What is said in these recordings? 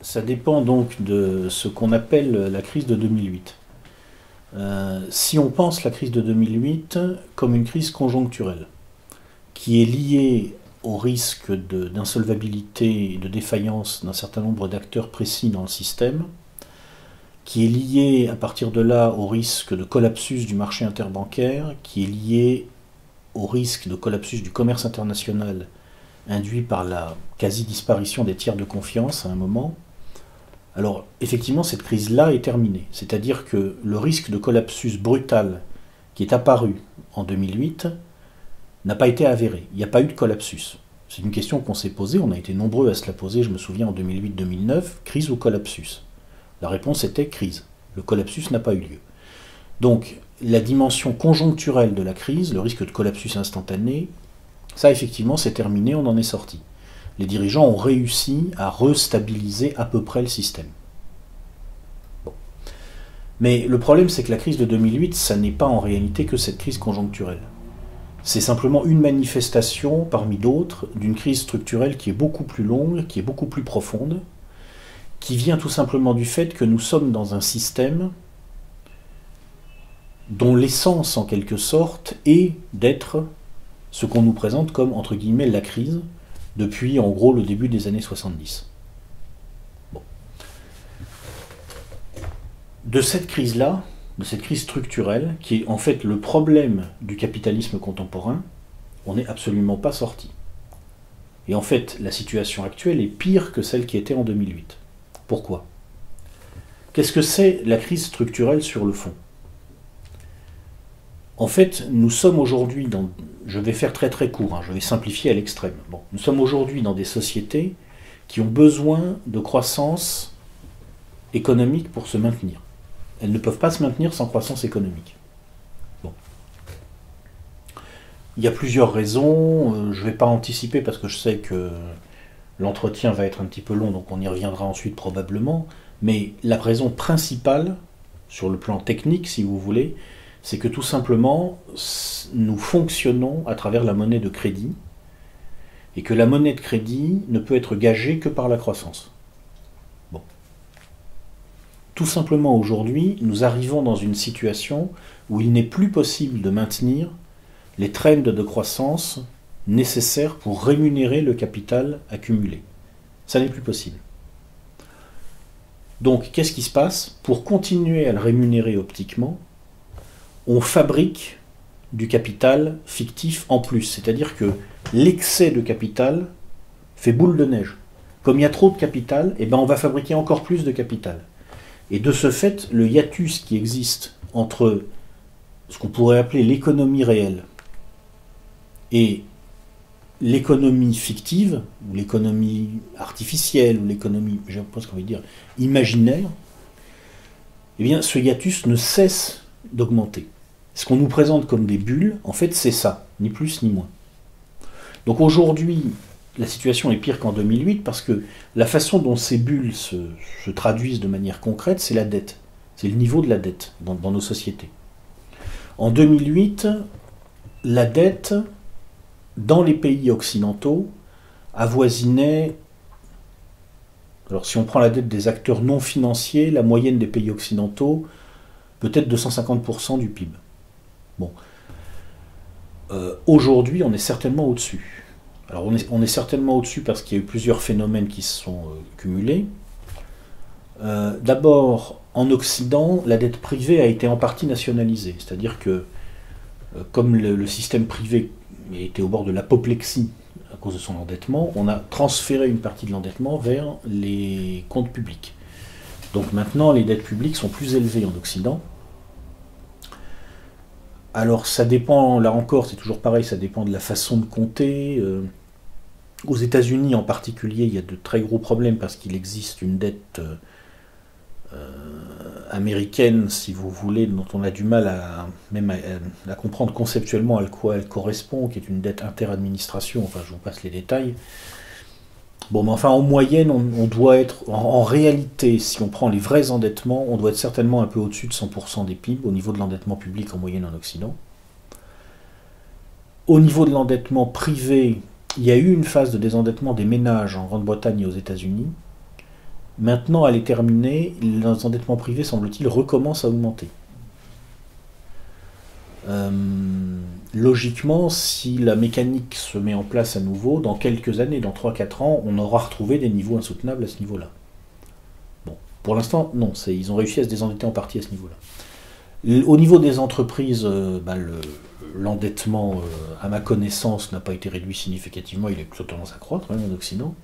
Ça dépend donc de ce qu'on appelle la crise de 2008. Si on pense la crise de 2008 comme une crise conjoncturelle, qui est liée au risque d'insolvabilité et de défaillance d'un certain nombre d'acteurs précis dans le système, qui est liée à partir de là au risque de collapsus du marché interbancaire, qui est lié au risque de collapsus du commerce international induit par la quasi-disparition des tiers de confiance à un moment. Alors, effectivement, cette crise-là est terminée. C'est-à-dire que le risque de collapsus brutal qui est apparu en 2008 n'a pas été avéré. Il n'y a pas eu de collapsus. C'est une question qu'on s'est posée, on a été nombreux à se la poser, je me souviens en 2008-2009, crise ou collapsus? La réponse était crise. Le collapsus n'a pas eu lieu. Donc, la dimension conjoncturelle de la crise, le risque de collapsus instantané, ça effectivement c'est terminé, on en est sorti. Les dirigeants ont réussi à restabiliser à peu près le système. Bon. Mais le problème c'est que la crise de 2008, ça n'est pas en réalité que cette crise conjoncturelle. C'est simplement une manifestation parmi d'autres d'une crise structurelle qui est beaucoup plus longue, qui est beaucoup plus profonde, qui vient tout simplement du fait que nous sommes dans un système dont l'essence en quelque sorte est d'être ce qu'on nous présente comme entre guillemets la crise depuis en gros le début des années 70. Bon. De cette crise-là, de cette crise structurelle, qui est en fait le problème du capitalisme contemporain, on n'est absolument pas sorti. Et en fait, la situation actuelle est pire que celle qui était en 2008. Pourquoi? Qu'est-ce que c'est la crise structurelle sur le fond? En fait, nous sommes aujourd'hui dans... Je vais faire très très court, je vais simplifier à l'extrême. Bon, nous sommes aujourd'hui dans des sociétés qui ont besoin de croissance économique pour se maintenir. Elles ne peuvent pas se maintenir sans croissance économique. Bon. Il y a plusieurs raisons, je ne vais pas anticiper parce que je sais que l'entretien va être un petit peu long, donc on y reviendra ensuite probablement, mais la raison principale, sur le plan technique si vous voulez, c'est que tout simplement, nous fonctionnons à travers la monnaie de crédit, et que la monnaie de crédit ne peut être gagée que par la croissance. Bon. Tout simplement aujourd'hui, nous arrivons dans une situation où il n'est plus possible de maintenir les trends de croissance nécessaires pour rémunérer le capital accumulé. Ça n'est plus possible. Donc, qu'est-ce qui se passe? Pour continuer à le rémunérer optiquement, on fabrique du capital fictif en plus. C'est-à-dire que l'excès de capital fait boule de neige. Comme il y a trop de capital, eh ben on va fabriquer encore plus de capital. Et de ce fait, le hiatus qui existe entre ce qu'on pourrait appeler l'économie réelle et l'économie fictive, ou l'économie artificielle, ou l'économie, je ne sais pas ce qu'on veut dire, imaginaire, eh bien ce hiatus ne cesse d'augmenter. Ce qu'on nous présente comme des bulles, en fait c'est ça, ni plus ni moins. Donc aujourd'hui, la situation est pire qu'en 2008 parce que la façon dont ces bulles se traduisent de manière concrète, c'est la dette. C'est le niveau de la dette dans nos sociétés. En 2008, la dette dans les pays occidentaux avoisinait... Alors si on prend la dette des acteurs non financiers, la moyenne des pays occidentaux, peut-être 250% du PIB. Bon. Aujourd'hui, on est certainement au-dessus. Alors on est certainement au-dessus parce qu'il y a eu plusieurs phénomènes qui se sont cumulés. D'abord, en Occident, la dette privée a été en partie nationalisée. C'est-à-dire que, comme le système privé était au bord de l'apoplexie à cause de son endettement, on a transféré une partie de l'endettement vers les comptes publics. Donc maintenant, les dettes publiques sont plus élevées en Occident. Alors ça dépend, là encore, c'est toujours pareil, ça dépend de la façon de compter. Aux États-Unis en particulier, il y a de très gros problèmes parce qu'il existe une dette américaine, si vous voulez, dont on a du mal à comprendre conceptuellement à quoi elle correspond, qui est une dette interadministration, enfin je vous passe les détails. Bon, mais enfin en moyenne, on doit être, en réalité, si on prend les vrais endettements, on doit être certainement un peu au-dessus de 100% des PIB au niveau de l'endettement public en moyenne en Occident. Au niveau de l'endettement privé, il y a eu une phase de désendettement des ménages en Grande-Bretagne et aux États-Unis, Maintenant, elle est terminée, l'endettement privé, semble-t-il, recommence à augmenter. Euh, Logiquement, si la mécanique se met en place à nouveau, dans quelques années, dans 3-4 ans, on aura retrouvé des niveaux insoutenables à ce niveau-là. Bon, pour l'instant, non, ils ont réussi à se désendetter en partie à ce niveau-là. Au niveau des entreprises, l'endettement, à ma connaissance, n'a pas été réduit significativement, il a plutôt tendance à croître, même en Occident.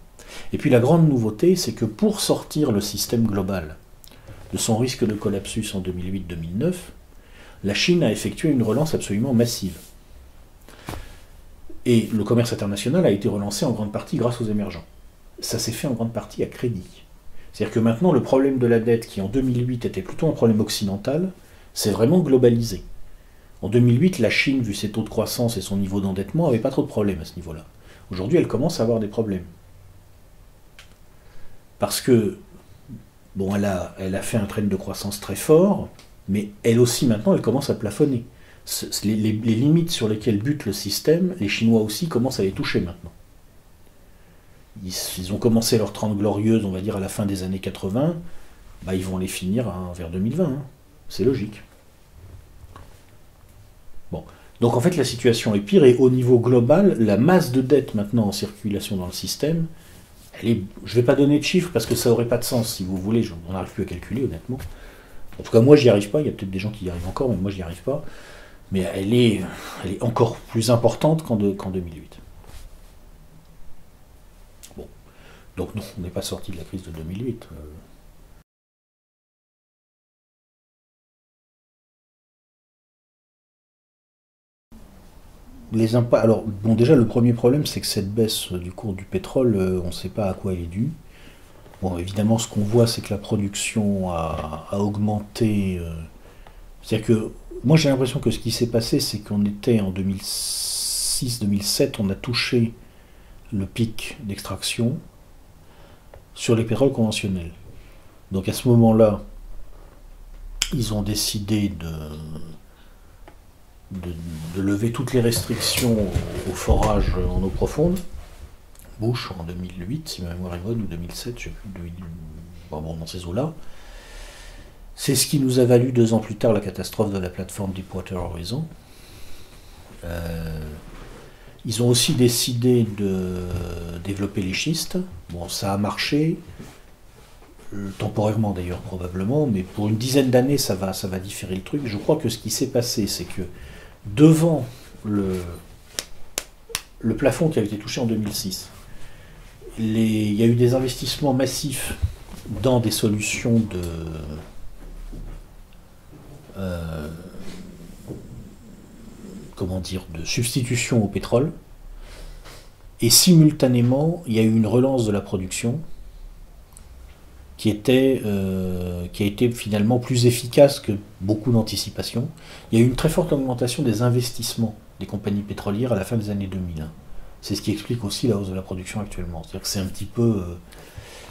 Et puis la grande nouveauté, c'est que pour sortir le système global de son risque de collapsus en 2008-2009, la Chine a effectué une relance absolument massive. Et le commerce international a été relancé en grande partie grâce aux émergents. Ça s'est fait en grande partie à crédit. C'est-à-dire que maintenant, le problème de la dette, qui en 2008 était plutôt un problème occidental, s'est vraiment globalisé. En 2008, la Chine, vu ses taux de croissance et son niveau d'endettement, n'avait pas trop de problèmes à ce niveau-là. Aujourd'hui, elle commence à avoir des problèmes. Parce que, bon, elle a fait un trend de croissance très fort, mais elle aussi, maintenant, elle commence à plafonner. Les limites sur lesquelles bute le système, les Chinois aussi commencent à les toucher maintenant. Ils ont commencé leur 30 glorieuses, on va dire, à la fin des années 80, ils vont les finir vers 2020. Hein. C'est logique. Bon. Donc en fait, la situation est pire, et au niveau global, la masse de dette maintenant en circulation dans le système, je ne vais pas donner de chiffres parce que ça n'aurait pas de sens, si vous voulez, on n'arrive plus à calculer, honnêtement. En tout cas, moi, j'y arrive pas, il y a peut-être des gens qui y arrivent encore, mais moi, j'y arrive pas. Mais elle est encore plus importante qu'en 2008. Bon. Donc non, on n'est pas sorti de la crise de 2008. Alors, bon, déjà, le premier problème, c'est que cette baisse du cours du pétrole, on ne sait pas à quoi elle est due. Bon, évidemment, ce qu'on voit, c'est que la production a augmenté. C'est-à-dire que moi, j'ai l'impression que ce qui s'est passé, c'est qu'on était en 2006-2007, on a touché le pic d'extraction sur les pétroles conventionnels. Donc à ce moment-là, ils ont décidé de lever toutes les restrictions au forage en eau profonde. Bush en 2008, si ma mémoire est bonne, ou 2007, je ne sais plus, bon, dans ces eaux-là. C'est ce qui nous a valu 2 ans plus tard la catastrophe de la plateforme Deepwater Horizon. Ils ont aussi décidé de développer les schistes. Bon, ça a marché, temporairement d'ailleurs probablement, mais pour une dizaine d'années ça va différer le truc. Je crois que ce qui s'est passé, c'est que devant le plafond qui avait été touché en 2006, il y a eu des investissements massifs dans des solutions de substitution au pétrole, et simultanément il y a eu une relance de la production qui a été finalement plus efficace que beaucoup d'anticipation. Il y a eu une très forte augmentation des investissements des compagnies pétrolières à la fin des années 2000. C'est ce qui explique aussi la hausse de la production actuellement. C'est-à-dire que c'est un petit peu...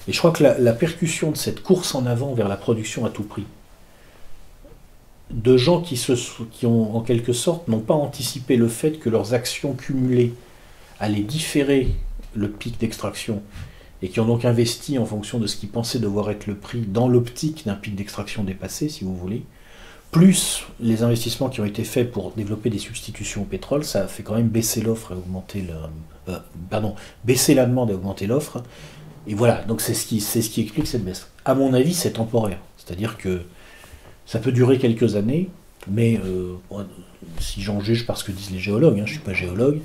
Et je crois que la percussion de cette course en avant vers la production à tout prix, de gens qui ont en quelque sorte n'ont pas anticipé le fait que leurs actions cumulées allaient différer le pic d'extraction, et qui ont donc investi en fonction de ce qu'ils pensaient devoir être le prix dans l'optique d'un pic d'extraction dépassé, si vous voulez, plus les investissements qui ont été faits pour développer des substitutions au pétrole, ça a fait quand même baisser l'offre et augmenter baisser la demande et augmenter l'offre. Et voilà, donc c'est ce qui explique cette baisse. À mon avis, c'est temporaire. C'est-à-dire que ça peut durer quelques années, mais si j'en juge par ce que disent les géologues, je ne suis pas géologue,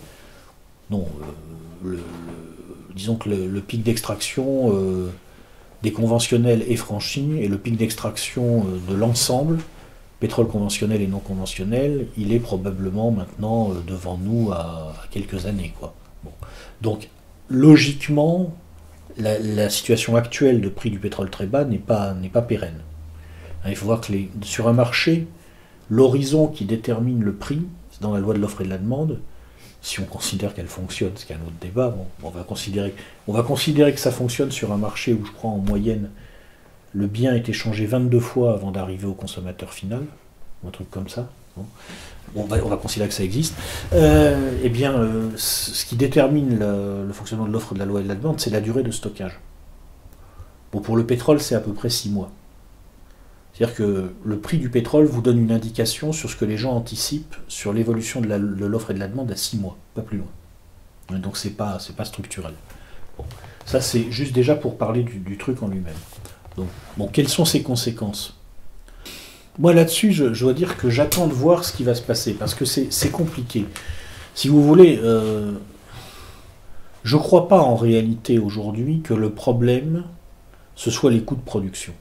non, disons que le pic d'extraction des conventionnels est franchi, et le pic d'extraction de l'ensemble, pétrole conventionnel et non conventionnel, il est probablement maintenant devant nous à quelques années, quoi. Bon. Donc, logiquement, la situation actuelle de prix du pétrole très bas n'est pas pérenne. Il faut voir que sur un marché, l'horizon qui détermine le prix, c'est dans la loi de l'offre et de la demande. Si on considère qu'elle fonctionne, ce qui est un autre débat, bon, on va considérer que ça fonctionne sur un marché où je crois en moyenne le bien est échangé 22 fois avant d'arriver au consommateur final, un truc comme ça. Bon. On va considérer que ça existe. Ce qui détermine le fonctionnement de l'offre de la loi et de la demande, c'est la durée de stockage. Bon, pour le pétrole, c'est à peu près 6 mois. C'est-à-dire que le prix du pétrole vous donne une indication sur ce que les gens anticipent sur l'évolution de l'offre et de la demande à 6 mois, pas plus loin. Donc c'est pas structurel. Bon. Ça c'est juste déjà pour parler du truc en lui-même. Donc, bon, quelles sont ses conséquences? Moi là-dessus, je dois dire que j'attends de voir ce qui va se passer, parce que c'est compliqué. Si vous voulez, je crois pas en réalité aujourd'hui que le problème, ce soit les coûts de production.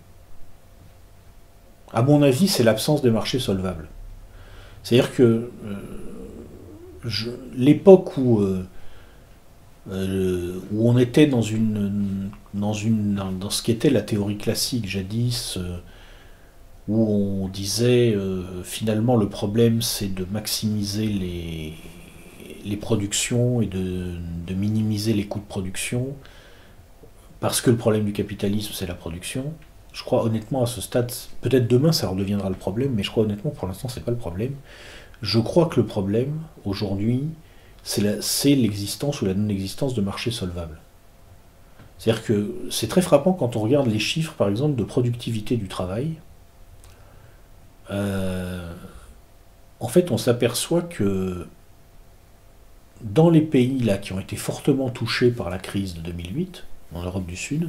À mon avis, c'est l'absence de marché solvable. C'est-à-dire que l'époque où on était dans ce qu'était la théorie classique jadis, où on disait finalement le problème c'est de maximiser les productions et de minimiser les coûts de production, parce que le problème du capitalisme c'est la production. Je crois honnêtement à ce stade, peut-être demain ça redeviendra le problème, mais je crois honnêtement pour l'instant c'est pas le problème. Je crois que le problème aujourd'hui c'est l'existence ou la non-existence de marchés solvables. C'est-à-dire que c'est très frappant quand on regarde les chiffres par exemple de productivité du travail. En fait on s'aperçoit que dans les pays là qui ont été fortement touchés par la crise de 2008, en Europe du Sud,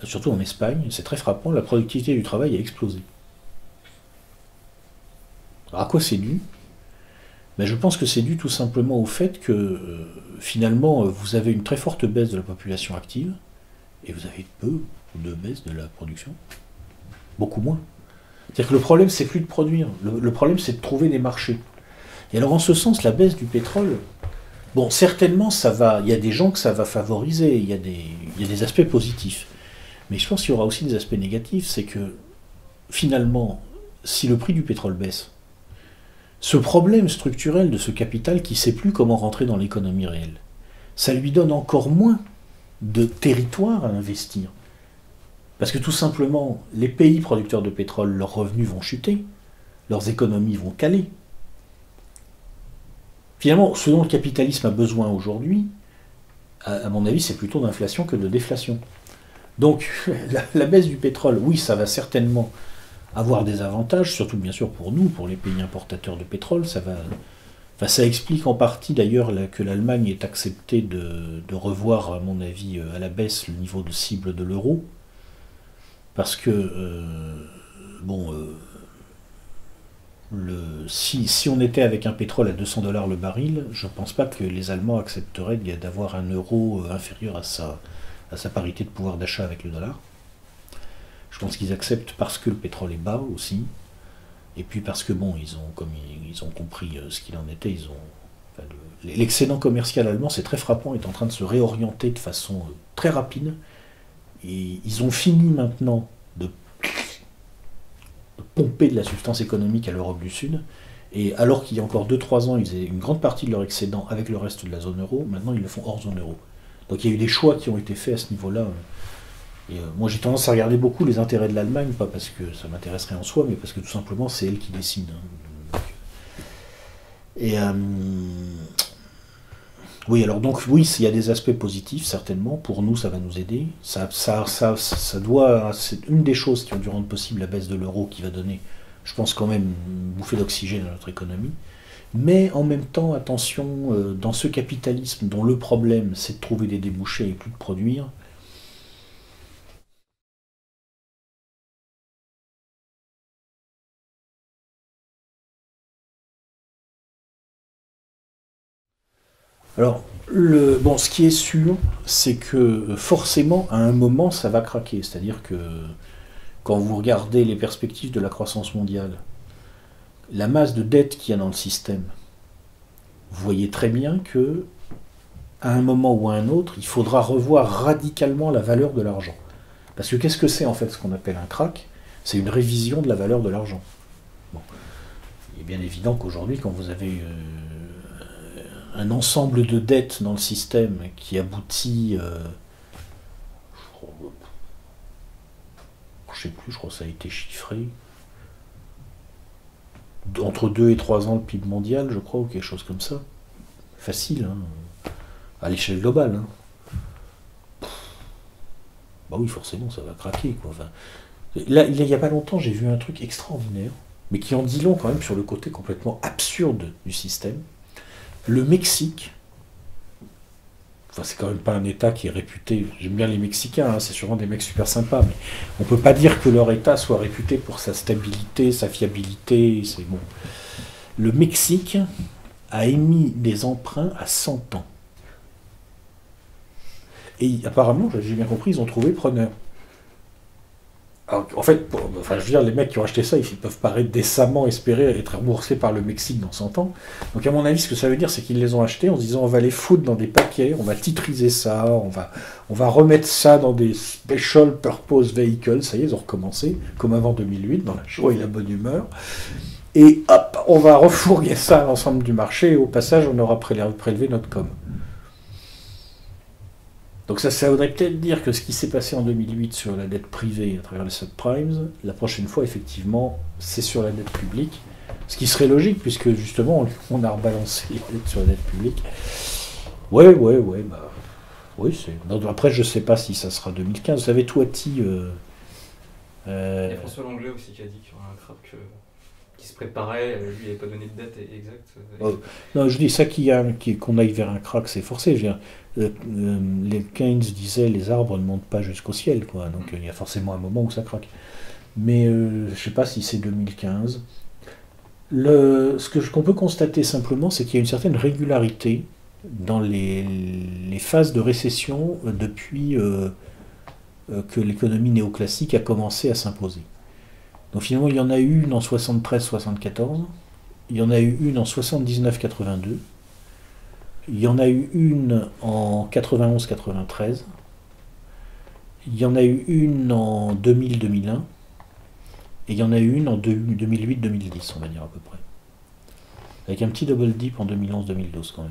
surtout en Espagne, c'est très frappant, la productivité du travail a explosé. Alors à quoi c'est dû? Ben, je pense que c'est dû tout simplement au fait que finalement vous avez une très forte baisse de la population active et vous avez peu de baisse de la production. Beaucoup moins. C'est-à-dire que le problème c'est plus de produire, le problème c'est de trouver des marchés. Et alors en ce sens, la baisse du pétrole, bon certainement ça va, il y a des gens que ça va favoriser, il y a des aspects positifs. Mais je pense qu'il y aura aussi des aspects négatifs, c'est que finalement, si le prix du pétrole baisse, ce problème structurel de ce capital qui ne sait plus comment rentrer dans l'économie réelle, ça lui donne encore moins de territoire à investir. Parce que tout simplement, les pays producteurs de pétrole, leurs revenus vont chuter, leurs économies vont caler. Finalement, ce dont le capitalisme a besoin aujourd'hui, à mon avis, c'est plutôt d'inflation que de déflation. Donc, la baisse du pétrole, oui, ça va certainement avoir des avantages, surtout bien sûr pour nous, pour les pays importateurs de pétrole. Ça explique en partie d'ailleurs que l'Allemagne ait accepté de revoir, à mon avis, à la baisse le niveau de cible de l'euro. Parce que, si on était avec un pétrole à 200 $ le baril, je ne pense pas que les Allemands accepteraient d'avoir un euro inférieur à sa parité de pouvoir d'achat avec le dollar. Je pense qu'ils acceptent parce que le pétrole est bas aussi, et puis parce que comme ils ont compris ce qu'il en était, l'excédent commercial allemand, c'est très frappant, est en train de se réorienter de façon très rapide, et ils ont fini maintenant de pomper de la substance économique à l'Europe du Sud, et alors qu'il y a encore 2-3 ans, ils faisaient une grande partie de leur excédent avec le reste de la zone euro, maintenant ils le font hors zone euro. Donc il y a eu des choix qui ont été faits à ce niveau-là. Et moi j'ai tendance à regarder beaucoup les intérêts de l'Allemagne, pas parce que ça m'intéresserait en soi, mais parce que tout simplement c'est elle qui décide. Et oui, alors donc oui, il y a des aspects positifs certainement. Pour nous, ça va nous aider. Ça c'est une des choses qui ont dû rendre possible la baisse de l'euro, qui va donner, je pense quand même, une bouffée d'oxygène à notre économie. Mais en même temps, attention, dans ce capitalisme dont le problème c'est de trouver des débouchés et plus de produire. Alors, ce qui est sûr, c'est que forcément, à un moment, ça va craquer. C'est-à-dire que quand vous regardez les perspectives de la croissance mondiale, la masse de dette qu'il y a dans le système, vous voyez très bien que, à un moment ou à un autre, il faudra revoir radicalement la valeur de l'argent. Parce que qu'est-ce que c'est en fait ce qu'on appelle un crack? C'est une révision de la valeur de l'argent. Bon. Il est bien évident qu'aujourd'hui, quand vous avez un ensemble de dettes dans le système qui aboutit, je sais plus, je crois que ça a été chiffré, entre 2 et 3 ans le PIB mondial, je crois, ou quelque chose comme ça. Facile, hein, à l'échelle globale. Hein. Bah oui, forcément, ça va craquer, quoi. Enfin, là, il n'y a pas longtemps, j'ai vu un truc extraordinaire, mais qui en dit long quand même sur le côté complètement absurde du système. Le Mexique, enfin, c'est quand même pas un État qui est réputé, j'aime bien les Mexicains, hein, c'est sûrement des mecs super sympas, mais on peut pas dire que leur État soit réputé pour sa stabilité, sa fiabilité, c'est bon. Le Mexique a émis des emprunts à 100 ans. Et apparemment, j'ai bien compris, ils ont trouvé preneur. Alors, en fait, enfin, je veux dire, les mecs qui ont acheté ça, ils peuvent pas décemment espérer être remboursés par le Mexique dans 100 ans. Donc, à mon avis, ce que ça veut dire, c'est qu'ils les ont achetés en se disant on va les foutre dans des paquets, on va titriser ça, on va remettre ça dans des special purpose vehicles. Ça y est, ils ont recommencé, comme avant 2008, dans la joie et la bonne humeur. Et hop, on va refourguer ça à l'ensemble du marché, et au passage, on aura prélevé notre com. Donc ça voudrait peut-être dire que ce qui s'est passé en 2008 sur la dette privée à travers les subprimes, la prochaine fois, effectivement, c'est sur la dette publique. Ce qui serait logique, puisque justement, on a rebalancé les dettes sur la dette publique. Ouais, bah... Oui, c'est... Non, après, je sais pas si ça sera 2015. Vous savez, Toiti... Il y a François Langlais aussi qui a dit qu'il y aurait un crack qui se préparait, lui il n'avait pas donné de date exacte. Non, je dis ça qu'on aille vers un crack, c'est forcé. Je veux dire, les Keynes disaient les arbres ne montent pas jusqu'au ciel, quoi. Donc il y a forcément un moment où ça craque. Mais je sais pas si c'est 2015. Ce qu'on peut constater simplement, c'est qu'il y a une certaine régularité dans les phases de récession depuis que l'économie néoclassique a commencé à s'imposer. Donc finalement, il y en a eu une en 73-74, il y en a eu une en 79-82, il y en a eu une en 91-93, il y en a eu une en 2000-2001, et il y en a eu une en 2008-2010, on va dire à peu près. Avec un petit double dip en 2011-2012 quand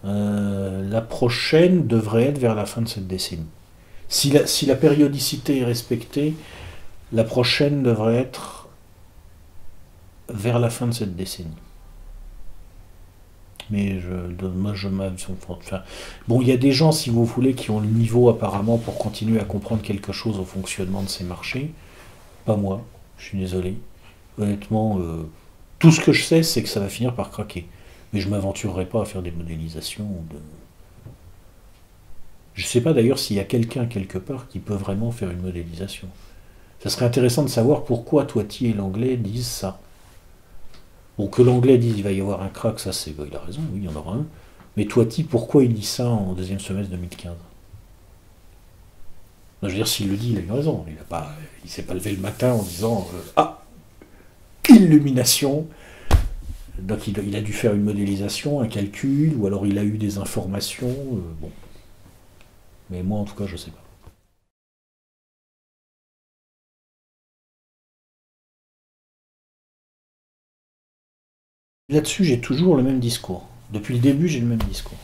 même. La prochaine devrait être vers la fin de cette décennie. Si la périodicité est respectée, la prochaine devrait être vers la fin de cette décennie. Mais moi, enfin, bon, il y a des gens, si vous voulez, qui ont le niveau apparemment pour continuer à comprendre quelque chose au fonctionnement de ces marchés. Pas moi, je suis désolé. Honnêtement, tout ce que je sais, c'est que ça va finir par craquer. Mais je ne m'aventurerai pas à faire des modélisations. Je ne sais pas d'ailleurs s'il y a quelqu'un quelque part qui peut vraiment faire une modélisation. Ça serait intéressant de savoir pourquoi Toiti et l'anglais disent ça. Bon, que l'anglais dise qu'il va y avoir un crack, ça c'est... il a raison, oui, il y en aura un. Mais Toiti, pourquoi il dit ça en deuxième semestre 2015 ? Je veux dire, s'il le dit, il a eu raison. Il ne s'est pas levé le matin en disant ah, illumination. Donc il a dû faire une modélisation, un calcul, ou alors il a eu des informations. Bon. Mais moi, en tout cas, je ne sais pas. Là-dessus, j'ai toujours le même discours. Depuis le début, j'ai le même discours.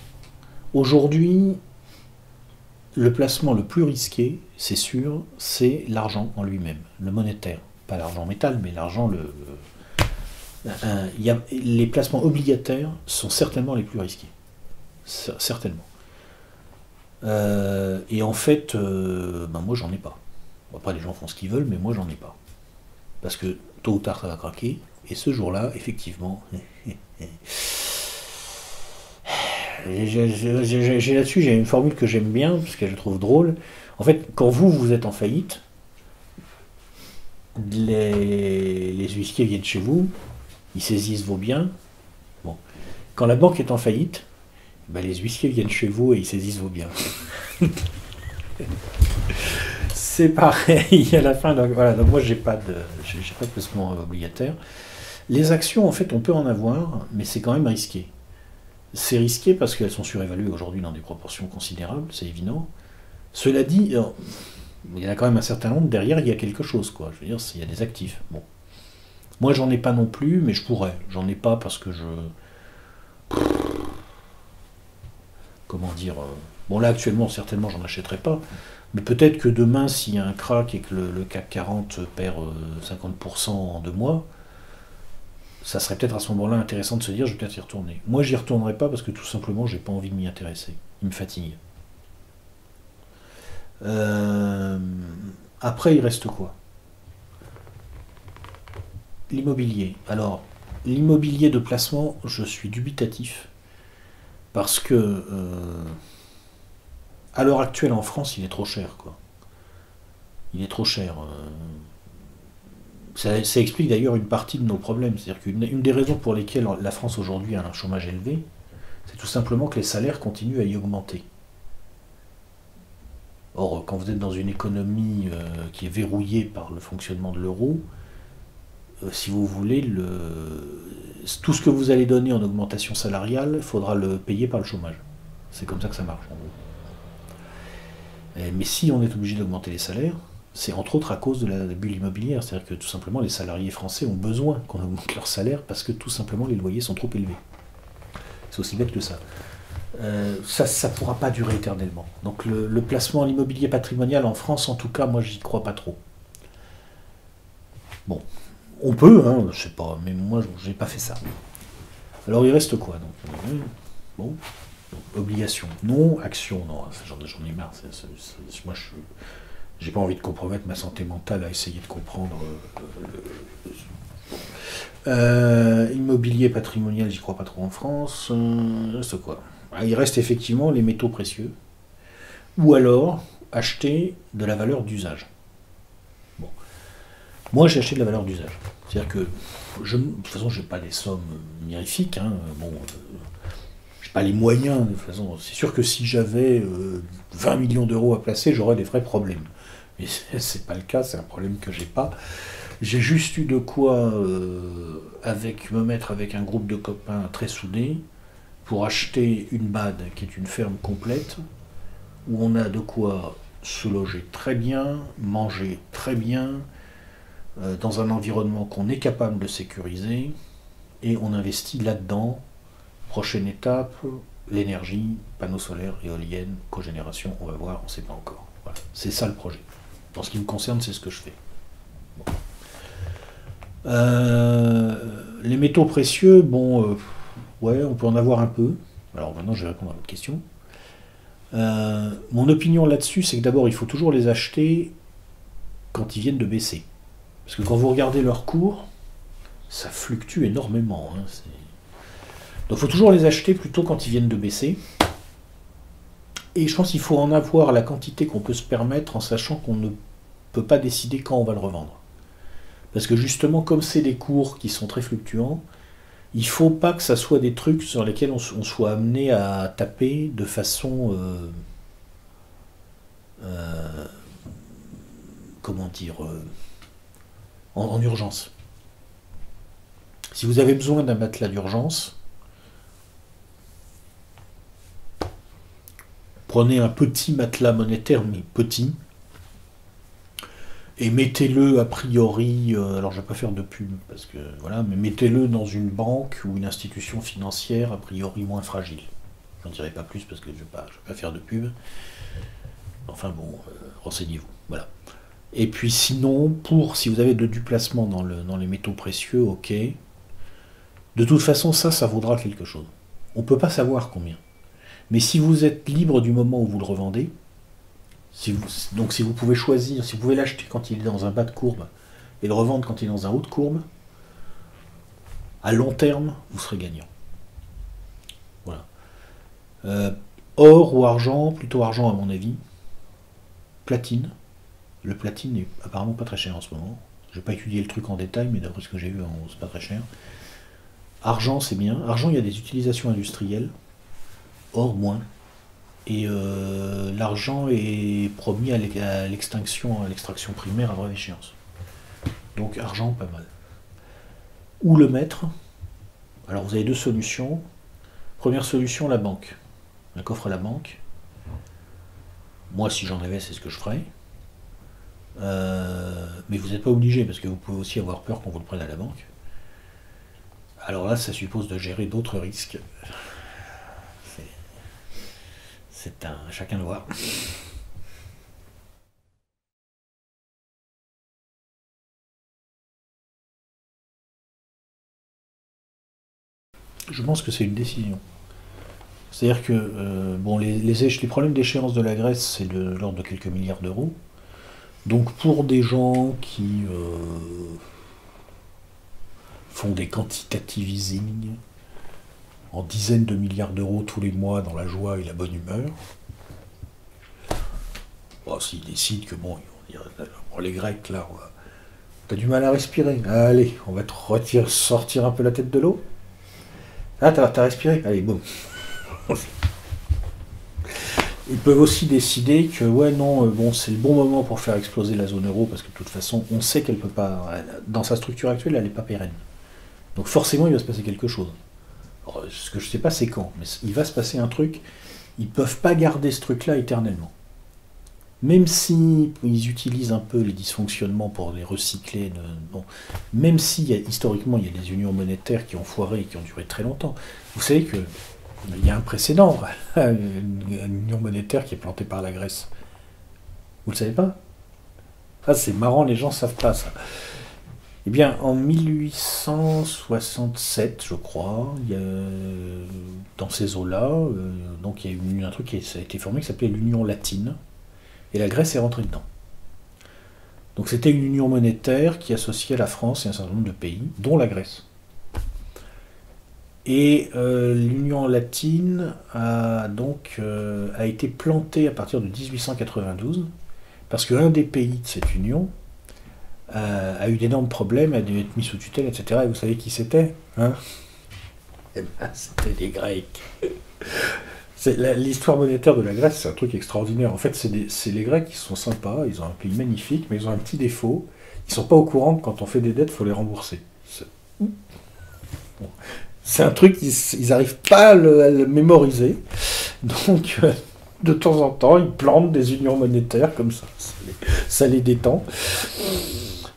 Aujourd'hui, le placement le plus risqué, c'est sûr, c'est l'argent en lui-même, le monétaire. Pas l'argent métal, mais l'argent... les placements obligataires sont certainement les plus risqués. Certainement. Et en fait, moi, j'en ai pas. Après, les gens font ce qu'ils veulent, mais moi, j'en ai pas. Parce que tôt ou tard, ça va craquer. Et ce jour-là, effectivement... Là-dessus, j'ai une formule que j'aime bien, parce que je trouve drôle. En fait, quand vous êtes en faillite, les huissiers viennent chez vous, ils saisissent vos biens. Bon. Quand la banque est en faillite, les huissiers viennent chez vous et ils saisissent vos biens. C'est pareil à la fin. Donc, voilà, donc moi, j'ai pas de placement obligataire. Les actions, en fait, on peut en avoir, mais c'est quand même risqué. C'est risqué parce qu'elles sont surévaluées aujourd'hui dans des proportions considérables, c'est évident. Cela dit, il y en a quand même un certain nombre, derrière il y a quelque chose, quoi. Je veux dire, il y a des actifs. Bon. Moi j'en ai pas non plus, mais je pourrais. J'en ai pas parce que comment dire... Bon là actuellement, certainement j'en achèterai pas, mais peut-être que demain, s'il y a un crack et que le CAC 40 perd 50% en 2 mois, ça serait peut-être à ce moment-là intéressant de se dire je vais peut-être y retourner. Moi, j'y retournerai pas parce que tout simplement, j'ai pas envie de m'y intéresser. Il me fatigue. Après, il reste quoi? L'immobilier. Alors, l'immobilier de placement, je suis dubitatif, parce que à l'heure actuelle en France, il est trop cher, quoi. Il est trop cher. Ça explique d'ailleurs une partie de nos problèmes. C'est-à-dire qu'une des raisons pour lesquelles la France aujourd'hui a un chômage élevé, c'est tout simplement que les salaires continuent à y augmenter. Or, quand vous êtes dans une économie qui est verrouillée par le fonctionnement de l'euro, si vous voulez, tout ce que vous allez donner en augmentation salariale, il faudra le payer par le chômage. C'est comme ça que ça marche, en gros. Mais si on est obligé d'augmenter les salaires, c'est entre autres à cause de la bulle immobilière. C'est-à-dire que tout simplement, les salariés français ont besoin qu'on augmente leur salaire parce que tout simplement, les loyers sont trop élevés. C'est aussi bête que ça. Ça ne pourra pas durer éternellement. Donc le placement en immobilier patrimonial en France, en tout cas, moi, j'y crois pas trop. Bon, on peut, hein, je sais pas, mais moi, j'ai pas fait ça. Alors, il reste quoi, donc? Bon, obligation, non, action, non, j'en ai marre. Moi, j'ai pas envie de compromettre ma santé mentale à essayer de comprendre. Immobilier patrimonial, j'y crois pas trop en France. Il reste quoi? Il reste effectivement les métaux précieux. Ou alors acheter de la valeur d'usage. Bon. Moi, j'ai acheté de la valeur d'usage. C'est-à-dire que, de toute façon, je n'ai pas des sommes mirifiques. Hein. Bon, je n'ai pas les moyens. De toute façon, c'est sûr que si j'avais 20 millions d'euros à placer, j'aurais des vrais problèmes. Mais c'est pas le cas, c'est un problème que j'ai pas. J'ai juste eu de quoi me mettre avec un groupe de copains très soudés pour acheter une BAD qui est une ferme complète où on a de quoi se loger très bien, manger très bien, dans un environnement qu'on est capable de sécuriser, et on investit là-dedans. Prochaine étape, l'énergie, panneaux solaires, éoliennes, cogénération, on va voir, on ne sait pas encore. Voilà. C'est ça le projet. En ce qui me concerne, c'est ce que je fais. Bon. Les métaux précieux, bon, ouais, on peut en avoir un peu. Alors maintenant, je vais répondre à votre question. Mon opinion là-dessus, c'est que d'abord, il faut toujours les acheter quand ils viennent de baisser. Parce que quand vous regardez leur cours, ça fluctue énormément. Hein, donc il faut toujours les acheter plutôt quand ils viennent de baisser. Et je pense qu'il faut en avoir la quantité qu'on peut se permettre en sachant qu'on ne peut pas décider quand on va le revendre. Parce que justement, comme c'est des cours qui sont très fluctuants, il ne faut pas que ça soit des trucs sur lesquels on soit amené à taper de façon... comment dire... en urgence. Si vous avez besoin d'un matelas d'urgence, prenez un petit matelas monétaire, mais petit, et mettez-le a priori, alors je ne vais pas faire de pub, parce que voilà, mais mettez-le dans une banque ou une institution financière a priori moins fragile. J'en dirai pas plus parce que je ne vais pas faire de pub. Enfin bon, renseignez-vous. Voilà. Et puis sinon, si vous avez du placement dans les métaux précieux, ok. De toute façon, ça vaudra quelque chose. On ne peut pas savoir combien. Mais si vous êtes libre du moment où vous le revendez, donc si vous pouvez choisir, si vous pouvez l'acheter quand il est dans un bas de courbe et le revendre quand il est dans un haut de courbe, à long terme, vous serez gagnant. Voilà. Or ou argent, plutôt argent à mon avis. Platine. Le platine n'est apparemment pas très cher en ce moment. Je n'ai pas étudié le truc en détail, mais d'après ce que j'ai vu, c'est pas très cher. Argent, c'est bien. Argent, il y a des utilisations industrielles. Or, moins. Et l'argent est promis à l'extinction, à l'extraction primaire à brève échéance. Donc, argent, pas mal. Où le mettre? Alors, vous avez deux solutions. Première solution, la banque. Un coffre à la banque. Moi, si j'en avais, c'est ce que je ferais. Mais vous n'êtes pas obligé, parce que vous pouvez aussi avoir peur qu'on vous le prenne à la banque. Alors là, ça suppose de gérer d'autres risques. C'est un chacun de voir. Je pense que c'est une décision. C'est-à-dire que bon, les problèmes d'échéance de la Grèce, c'est de l'ordre de quelques milliards d'euros. Donc pour des gens qui font des quantitative easing en dizaines de milliards d'euros tous les mois dans la joie et la bonne humeur, bon, s'ils décident que bon, ils vont dire, bon, les Grecs là, t'as du mal à respirer, allez, on va te sortir un peu la tête de l'eau. Ah, t'as respiré, allez, boum. Ils peuvent aussi décider que ouais non bon c'est le bon moment pour faire exploser la zone euro parce que de toute façon on sait qu'elle peut pas dans sa structure actuelle elle n'est pas pérenne. Donc forcément il va se passer quelque chose. Alors, ce que je sais pas c'est quand, mais il va se passer un truc. Ils peuvent pas garder ce truc-là éternellement. Même si ils utilisent un peu les dysfonctionnements pour les recycler, bon, même si historiquement il y a des unions monétaires qui ont foiré et qui ont duré très longtemps. Vous savez que il y a un précédent, une union monétaire qui est plantée par la Grèce. Vous le savez pas? Ah, c'est marrant, les gens savent pas ça. Eh bien, en 1867, je crois, dans ces eaux-là, donc il y a eu un truc qui a été formé qui s'appelait l'Union latine, et la Grèce est rentrée dedans. Donc c'était une union monétaire qui associait la France et un certain nombre de pays, dont la Grèce. Et l'Union latine a été plantée à partir de 1892, parce qu'un des pays de cette union a eu d'énormes problèmes, a dû être mis sous tutelle, etc. Et vous savez qui c'était, hein? Eh ben, c'était les Grecs. L'histoire monétaire de la Grèce, c'est un truc extraordinaire. En fait, c'est les Grecs qui sont sympas, ils ont un pays magnifique, mais ils ont un petit défaut. Ils sont pas au courant que quand on fait des dettes, il faut les rembourser. Bon. C'est un truc, ils n'arrivent pas à le mémoriser. Donc, de temps en temps, ils plantent des unions monétaires, comme ça les détend.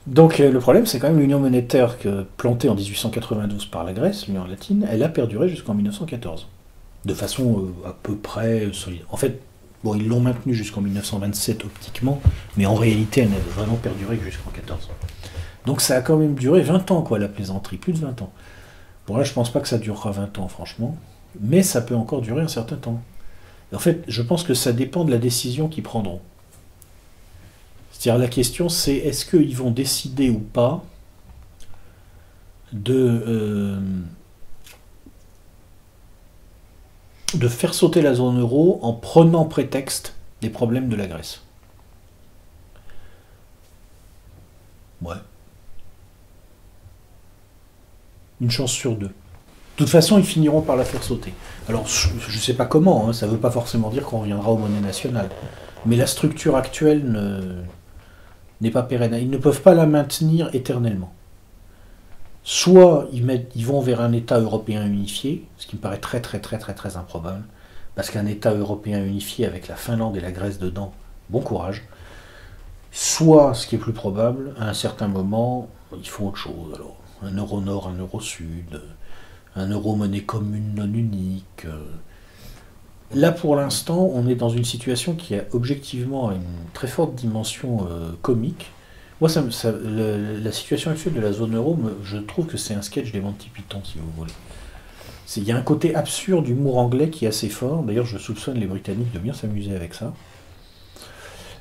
Donc, le problème, c'est quand même l'union monétaire plantée en 1892 par la Grèce, l'union latine, elle a perduré jusqu'en 1914. De façon à peu près solide. En fait, bon, ils l'ont maintenue jusqu'en 1927 optiquement, mais en réalité, elle n'a vraiment perduré que jusqu'en 1914. Donc, ça a quand même duré 20 ans, quoi, la plaisanterie, plus de 20 ans. Bon là je pense pas que ça durera 20 ans franchement, mais ça peut encore durer un certain temps. En fait, je pense que ça dépend de la décision qu'ils prendront. C'est-à-dire la question c'est est-ce qu'ils vont décider ou pas de faire sauter la zone euro en prenant prétexte des problèmes de la Grèce. Ouais. Une chance sur deux. De toute façon, ils finiront par la faire sauter. Alors, je ne sais pas comment, hein, ça ne veut pas forcément dire qu'on reviendra aux monnaies nationales. Mais la structure actuelle n'est pas pérenne. Ils ne peuvent pas la maintenir éternellement. Soit ils vont vers un État européen unifié, ce qui me paraît très très très très très improbable, parce qu'un État européen unifié avec la Finlande et la Grèce dedans, bon courage. Soit, ce qui est plus probable, à un certain moment, ils font autre chose. Alors, un euro nord, un euro sud, un euro monnaie commune non unique. Là, pour l'instant, on est dans une situation qui a objectivement une très forte dimension comique. Moi, la situation actuelle de la zone euro, je trouve que c'est un sketch des Monty Python, si vous voulez. Il y a un côté absurde d'humour anglais qui est assez fort. D'ailleurs, je soupçonne les Britanniques de bien s'amuser avec ça.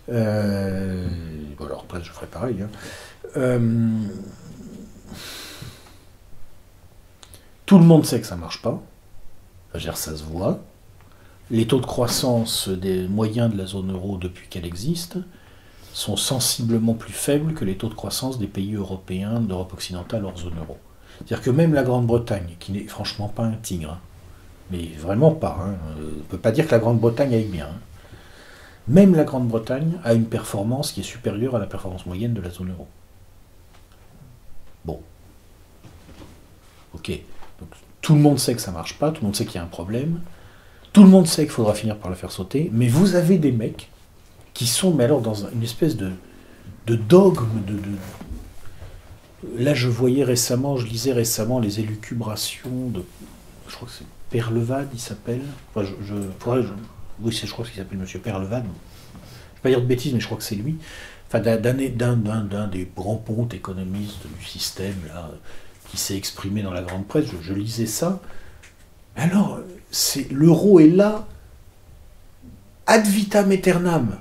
Bon, alors après, je ferai pareil. Hein. Tout le monde sait que ça ne marche pas. Ça se voit. Les taux de croissance des moyens de la zone euro depuis qu'elle existe sont sensiblement plus faibles que les taux de croissance des pays européens d'Europe occidentale hors zone euro. C'est-à-dire que même la Grande-Bretagne, qui n'est franchement pas un tigre, hein, mais vraiment pas, hein, on ne peut pas dire que la Grande-Bretagne aille bien, hein. Même la Grande-Bretagne a une performance qui est supérieure à la performance moyenne de la zone euro. Bon. Ok. Donc, tout le monde sait que ça ne marche pas, tout le monde sait qu'il y a un problème, tout le monde sait qu'il faudra finir par la faire sauter, mais vous avez des mecs qui sont, mais alors, dans une espèce de dogme, Là, je lisais récemment les élucubrations de... Je crois que c'est Perlevade, il s'appelle. Enfin, oui, je crois qu'il s'appelle Monsieur Perlevade. Je ne vais pas dire de bêtises, mais je crois que c'est lui. Enfin, d'un des grands pontes économistes du système, là, qui s'est exprimé dans la grande presse. Je lisais ça. Alors, l'euro est là, ad vitam aeternam.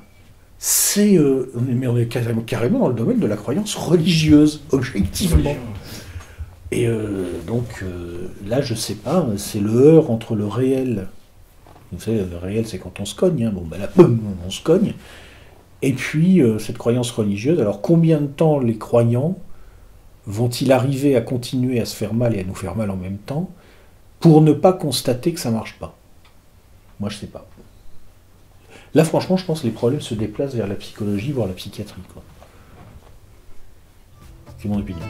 mais on est carrément dans le domaine de la croyance religieuse, objectivement. Et donc là, je sais pas, c'est le heurt entre le réel. Vous savez, le réel, c'est quand on se cogne. Hein. Bon, ben là, boum, on se cogne. Et puis, cette croyance religieuse. Alors, combien de temps les croyants vont-ils arriver à continuer à se faire mal et à nous faire mal en même temps pour ne pas constater que ça marche pas? Moi, je sais pas. Là, franchement, je pense que les problèmes se déplacent vers la psychologie, voire la psychiatrie, quoi. C'est mon opinion.